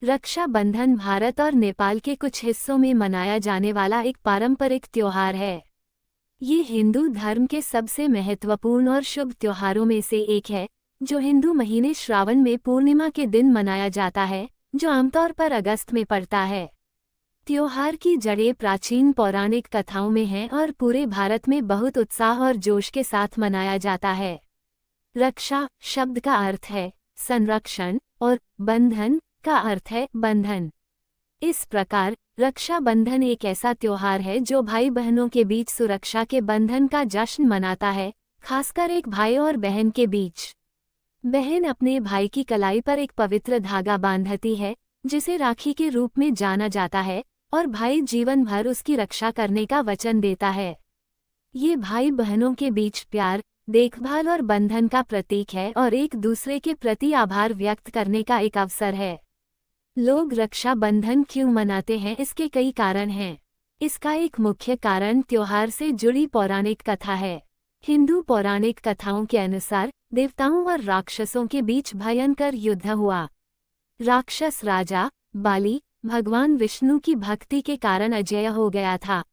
रक्षाबंधन भारत और नेपाल के कुछ हिस्सों में मनाया जाने वाला एक पारंपरिक त्योहार है। ये हिंदू धर्म के सबसे महत्वपूर्ण और शुभ त्योहारों में से एक है, जो हिंदू महीने श्रावण में पूर्णिमा के दिन मनाया जाता है, जो आमतौर पर अगस्त में पड़ता है। त्योहार की जड़ें प्राचीन पौराणिक कथाओं में हैं और पूरे भारत में बहुत उत्साह और जोश के साथ मनाया जाता है। रक्षा शब्द का अर्थ है संरक्षण और बंधन का अर्थ है बंधन। इस प्रकार रक्षाबंधन एक ऐसा त्योहार है जो भाई बहनों के बीच सुरक्षा के बंधन का जश्न मनाता है, खासकर एक भाई और बहन के बीच। बहन अपने भाई की कलाई पर एक पवित्र धागा बांधती है, जिसे राखी के रूप में जाना जाता है, और भाई जीवन भर उसकी रक्षा करने का वचन देता है। ये भाई बहनों के बीच प्यार, देखभाल और बंधन का प्रतीक है और एक दूसरे के प्रति आभार व्यक्त करने का एक अवसर है। लोग रक्षाबंधन क्यों मनाते हैं, इसके कई कारण हैं। इसका एक मुख्य कारण त्योहार से जुड़ी पौराणिक कथा है। हिंदू पौराणिक कथाओं के अनुसार देवताओं और राक्षसों के बीच भयंकर युद्ध हुआ। राक्षस राजा बाली भगवान विष्णु की भक्ति के कारण अजेय हो गया था।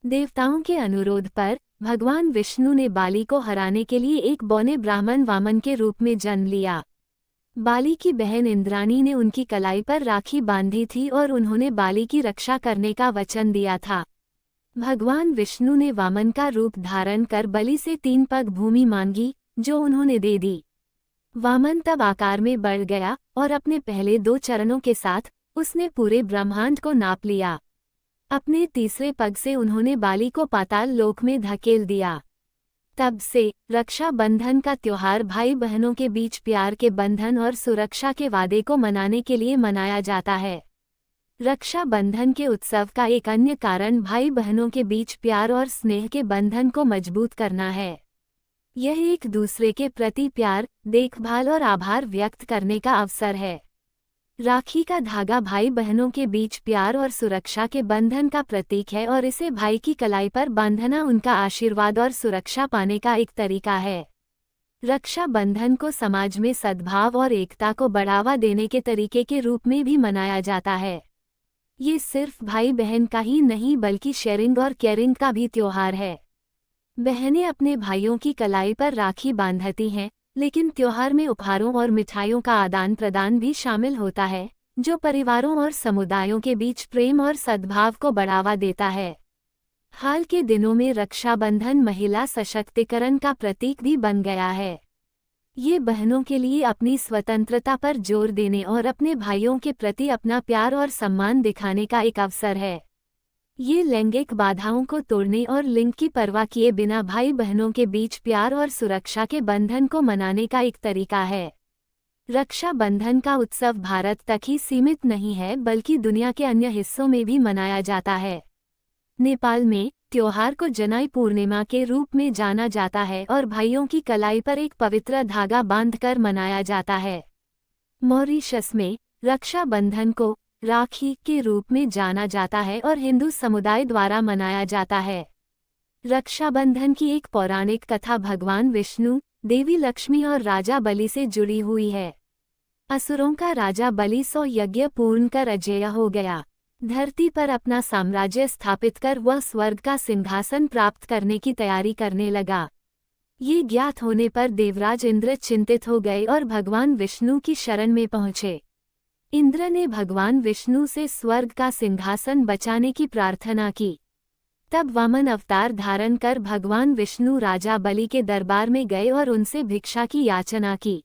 देवताओं के अनुरोध पर भगवान विष्णु ने बाली को हराने के लिए एक बौने ब्राह्मण वामन के रूप में जन्म लिया। बाली की बहन इंद्राणी ने उनकी कलाई पर राखी बांधी थी और उन्होंने बाली की रक्षा करने का वचन दिया था। भगवान विष्णु ने वामन का रूप धारण कर बलि से 3 पग भूमि मांगी, जो उन्होंने दे दी। वामन तब आकार में बढ़ गया और अपने पहले 2 चरणों के साथ उसने पूरे ब्रह्मांड को नाप लिया। अपने तीसरे पग से उन्होंने बाली को पाताल लोक में धकेल दिया। तब से रक्षाबंधन का त्योहार भाई बहनों के बीच प्यार के बंधन और सुरक्षा के वादे को मनाने के लिए मनाया जाता है। रक्षाबंधन के उत्सव का एक अन्य कारण भाई बहनों के बीच प्यार और स्नेह के बंधन को मजबूत करना है। यह एक दूसरे के प्रति प्यार, देखभाल और आभार व्यक्त करने का अवसर है। राखी का धागा भाई बहनों के बीच प्यार और सुरक्षा के बंधन का प्रतीक है और इसे भाई की कलाई पर बांधना उनका आशीर्वाद और सुरक्षा पाने का एक तरीका है। रक्षाबंधन को समाज में सद्भाव और एकता को बढ़ावा देने के तरीके के रूप में भी मनाया जाता है। ये सिर्फ भाई बहन का ही नहीं बल्कि शेयरिंग और केयरिंग का भी त्योहार है। बहनें अपने भाइयों की कलाई पर राखी बांधती हैं, लेकिन त्योहार में उपहारों और मिठाइयों का आदान प्रदान भी शामिल होता है, जो परिवारों और समुदायों के बीच प्रेम और सद्भाव को बढ़ावा देता है। हाल के दिनों में रक्षाबंधन महिला सशक्तिकरण का प्रतीक भी बन गया है। ये बहनों के लिए अपनी स्वतंत्रता पर जोर देने और अपने भाइयों के प्रति अपना प्यार और सम्मान दिखाने का एक अवसर है। ये लैंगिक बाधाओं को तोड़ने और लिंग की परवाह किए बिना भाई बहनों के बीच प्यार और सुरक्षा के बंधन को मनाने का एक तरीका है। रक्षाबंधन का उत्सव भारत तक ही सीमित नहीं है बल्कि दुनिया के अन्य हिस्सों में भी मनाया जाता है। नेपाल में त्योहार को जनाई पूर्णिमा के रूप में जाना जाता है और भाइयों की कलाई पर एक पवित्र धागा बांधकर मनाया जाता है। मॉरीशस में रक्षाबंधन को राखी के रूप में जाना जाता है और हिंदू समुदाय द्वारा मनाया जाता है। रक्षाबंधन की एक पौराणिक कथा भगवान विष्णु, देवी लक्ष्मी और राजा बलि से जुड़ी हुई है। असुरों का राजा बलि 100 यज्ञ पूर्ण कर अजेय हो गया। धरती पर अपना साम्राज्य स्थापित कर वह स्वर्ग का सिंहासन प्राप्त करने की तैयारी करने लगा। ये ज्ञात होने पर देवराज इंद्र चिंतित हो गए और भगवान विष्णु की शरण में पहुंचे। इंद्र ने भगवान विष्णु से स्वर्ग का सिंहासन बचाने की प्रार्थना की। तब वामन अवतार धारण कर भगवान विष्णु राजा बलि के दरबार में गए और उनसे भिक्षा की याचना की।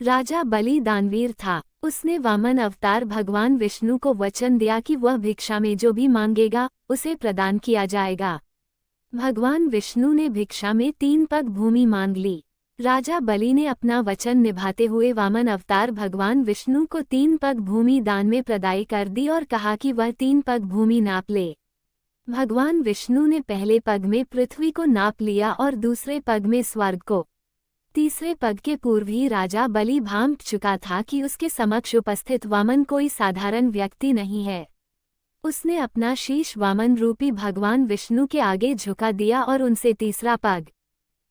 राजा बलि दानवीर था। उसने वामन अवतार भगवान विष्णु को वचन दिया कि वह भिक्षा में जो भी मांगेगा उसे प्रदान किया जाएगा। भगवान विष्णु ने भिक्षा में 3 पग भूमि मांग ली। राजा बलि ने अपना वचन निभाते हुए वामन अवतार भगवान विष्णु को 3 पग भूमि दान में प्रदान कर दी और कहा कि वह 3 पग भूमि नाप ले। भगवान विष्णु ने पहले पग में पृथ्वी को नाप लिया और दूसरे पग में स्वर्ग को। तीसरे पग के पूर्व ही राजा बलि भांप चुका था कि उसके समक्ष उपस्थित वामन कोई साधारण व्यक्ति नहीं है। उसने अपना शीश वामन रूपी भगवान विष्णु के आगे झुका दिया और उनसे तीसरा पग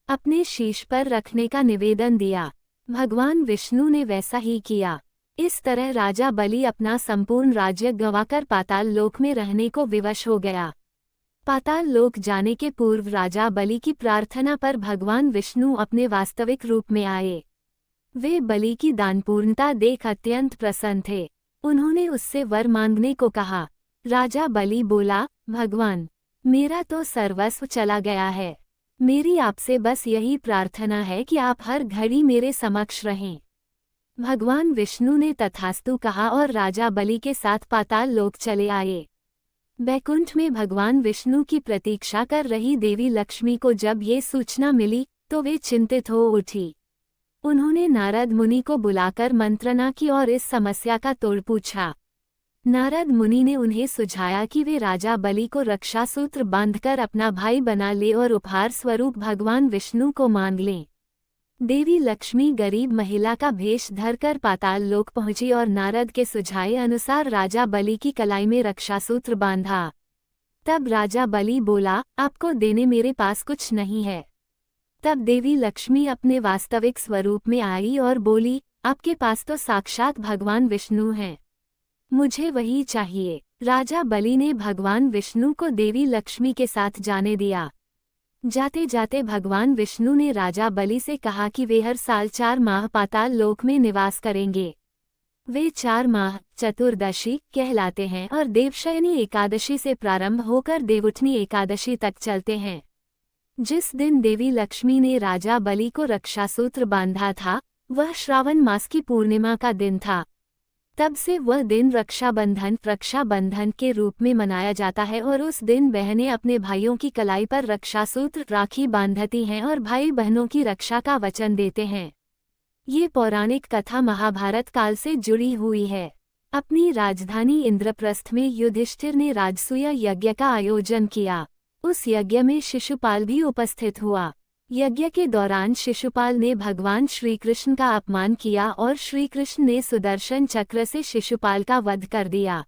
अपने शीश पर रखने का निवेदन दिया। भगवान विष्णु ने वैसा ही किया। इस तरह राजा बलि अपना संपूर्ण राज्य गंवाकर पाताल लोक में रहने को विवश हो गया। पाताल लोक जाने के पूर्व राजा बलि की प्रार्थना पर भगवान विष्णु अपने वास्तविक रूप में आए। वे बलि की दानपूर्णता देख अत्यंत प्रसन्न थे। उन्होंने उससे वर मांगने को कहा। राजा बलि बोला, भगवान, मेरा तो सर्वस्व चला गया है। मेरी आपसे बस यही प्रार्थना है कि आप हर घड़ी मेरे समक्ष रहें। भगवान विष्णु ने तथास्तु कहा और राजा बलि के साथ पाताल लोक चले आए। बैकुंठ में भगवान विष्णु की प्रतीक्षा कर रही देवी लक्ष्मी को जब ये सूचना मिली तो वे चिंतित हो उठी। उन्होंने नारद मुनि को बुलाकर मंत्रणा की और इस समस्या का तोड़ पूछा। नारद मुनि ने उन्हें सुझाया कि वे राजा बलि को रक्षा सूत्र बांधकर अपना भाई बना ले और उपहार स्वरूप भगवान विष्णु को मांग लें। देवी लक्ष्मी गरीब महिला का भेष धरकर पाताल लोक पहुंची और नारद के सुझाए अनुसार राजा बलि की कलाई में रक्षासूत्र बांधा। तब राजा बलि बोला, आपको देने मेरे पास कुछ नहीं है। तब देवी लक्ष्मी अपने वास्तविक स्वरूप में आई और बोली, आपके पास तो साक्षात भगवान विष्णु हैं। मुझे वही चाहिए। राजा बलि ने भगवान विष्णु को देवी लक्ष्मी के साथ जाने दिया। जाते जाते भगवान विष्णु ने राजा बलि से कहा कि वे हर साल 4 माह पाताल लोक में निवास करेंगे। वे 4 माह चतुर्दशी कहलाते हैं और देवशयनी एकादशी से प्रारंभ होकर देवउठनी एकादशी तक चलते हैं। जिस दिन देवी लक्ष्मी ने राजा बलि को रक्षासूत्र बांधा था वह श्रावण मास की पूर्णिमा का दिन था। तब से वह दिन रक्षाबंधन के रूप में मनाया जाता है और उस दिन बहनें अपने भाइयों की कलाई पर रक्षासूत्र राखी बांधती हैं और भाई बहनों की रक्षा का वचन देते हैं। ये पौराणिक कथा महाभारत काल से जुड़ी हुई है। अपनी राजधानी इंद्रप्रस्थ में युधिष्ठिर ने राजसूय यज्ञ का आयोजन किया। उस यज्ञ में शिशुपाल भी उपस्थित हुआ। यज्ञ के दौरान शिशुपाल ने भगवान श्रीकृष्ण का अपमान किया और श्रीकृष्ण ने सुदर्शन चक्र से शिशुपाल का वध कर दिया।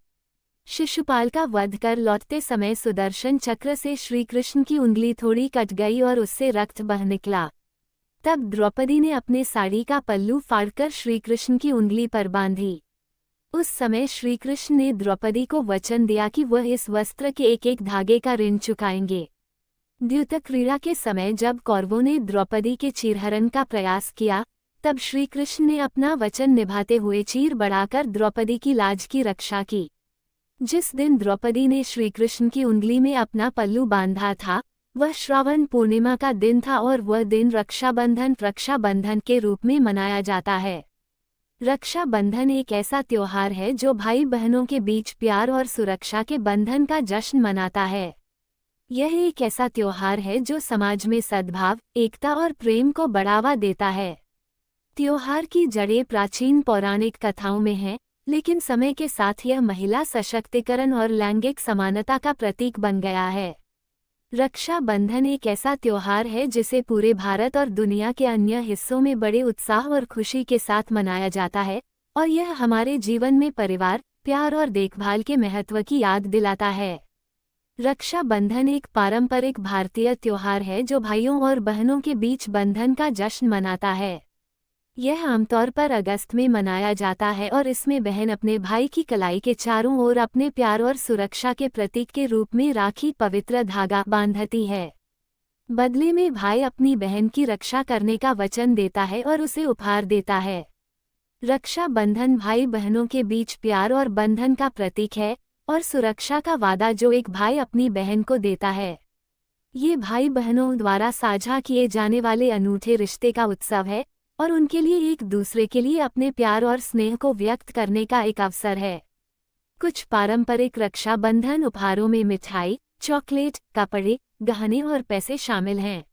शिशुपाल का वध कर लौटते समय सुदर्शन चक्र से श्रीकृष्ण की उंगली थोड़ी कट गई और उससे रक्त बह निकला। तब द्रौपदी ने अपने साड़ी का पल्लू फाड़कर श्रीकृष्ण की उंगली पर बांधी। उस समय श्रीकृष्ण ने द्रौपदी को वचन दिया कि वह इस वस्त्र के एक एक धागे का ऋण चुकाएंगे। द्यूत क्रीड़ा के समय जब कौरवों ने द्रौपदी के चीरहरण का प्रयास किया तब श्रीकृष्ण ने अपना वचन निभाते हुए चीर बढ़ाकर द्रौपदी की लाज की रक्षा की। जिस दिन द्रौपदी ने श्रीकृष्ण की उंगली में अपना पल्लू बांधा था वह श्रावण पूर्णिमा का दिन था और वह दिन रक्षाबंधन के रूप में मनाया जाता है। रक्षाबंधन एक ऐसा त्योहार है जो भाई बहनों के बीच प्यार और सुरक्षा के बंधन का जश्न मनाता है। यह एक ऐसा त्योहार है जो समाज में सद्भाव, एकता और प्रेम को बढ़ावा देता है। त्योहार की जड़ें प्राचीन पौराणिक कथाओं में हैं, लेकिन समय के साथ यह महिला सशक्तिकरण और लैंगिक समानता का प्रतीक बन गया है। रक्षाबंधन एक ऐसा त्योहार है जिसे पूरे भारत और दुनिया के अन्य हिस्सों में बड़े उत्साह और खुशी के साथ मनाया जाता है और यह हमारे जीवन में परिवार, प्यार और देखभाल के महत्व की याद दिलाता है। रक्षाबंधन एक पारंपरिक भारतीय त्योहार है जो भाइयों और बहनों के बीच बंधन का जश्न मनाता है। यह आमतौर पर अगस्त में मनाया जाता है और इसमें बहन अपने भाई की कलाई के चारों ओर अपने प्यार और सुरक्षा के प्रतीक के रूप में राखी पवित्र धागा बांधती है। बदले में भाई अपनी बहन की रक्षा करने का वचन देता है और उसे उपहार देता है। रक्षाबंधन भाई बहनों के बीच प्यार और बंधन का प्रतीक है और सुरक्षा का वादा जो एक भाई अपनी बहन को देता है। ये भाई बहनों द्वारा साझा किए जाने वाले अनूठे रिश्ते का उत्सव है और उनके लिए एक दूसरे के लिए अपने प्यार और स्नेह को व्यक्त करने का एक अवसर है। कुछ पारंपरिक रक्षाबंधन उपहारों में मिठाई, चॉकलेट, कपड़े, गहने और पैसे शामिल हैं।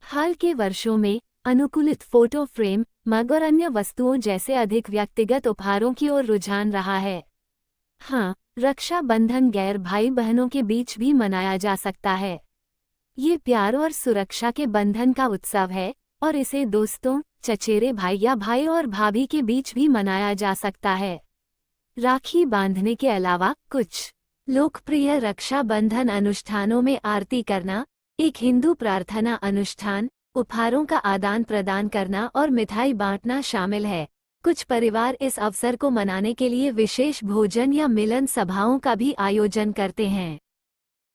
हाल के वर्षों में अनुकूलित फोटो फ्रेम, मग और अन्य वस्तुओं जैसे अधिक व्यक्तिगत उपहारों की ओर रुझान रहा है। हाँ, रक्षाबंधन गैर भाई बहनों के बीच भी मनाया जा सकता है। ये प्यार और सुरक्षा के बंधन का उत्सव है और इसे दोस्तों, चचेरे भाई या भाई और भाभी के बीच भी मनाया जा सकता है। राखी बांधने के अलावा कुछ लोकप्रिय रक्षाबंधन अनुष्ठानों में आरती करना, एक हिंदू प्रार्थना अनुष्ठान, उपहारों का आदान प्रदान करना और मिठाई बांटना शामिल है। कुछ परिवार इस अवसर को मनाने के लिए विशेष भोजन या मिलन सभाओं का भी आयोजन करते हैं।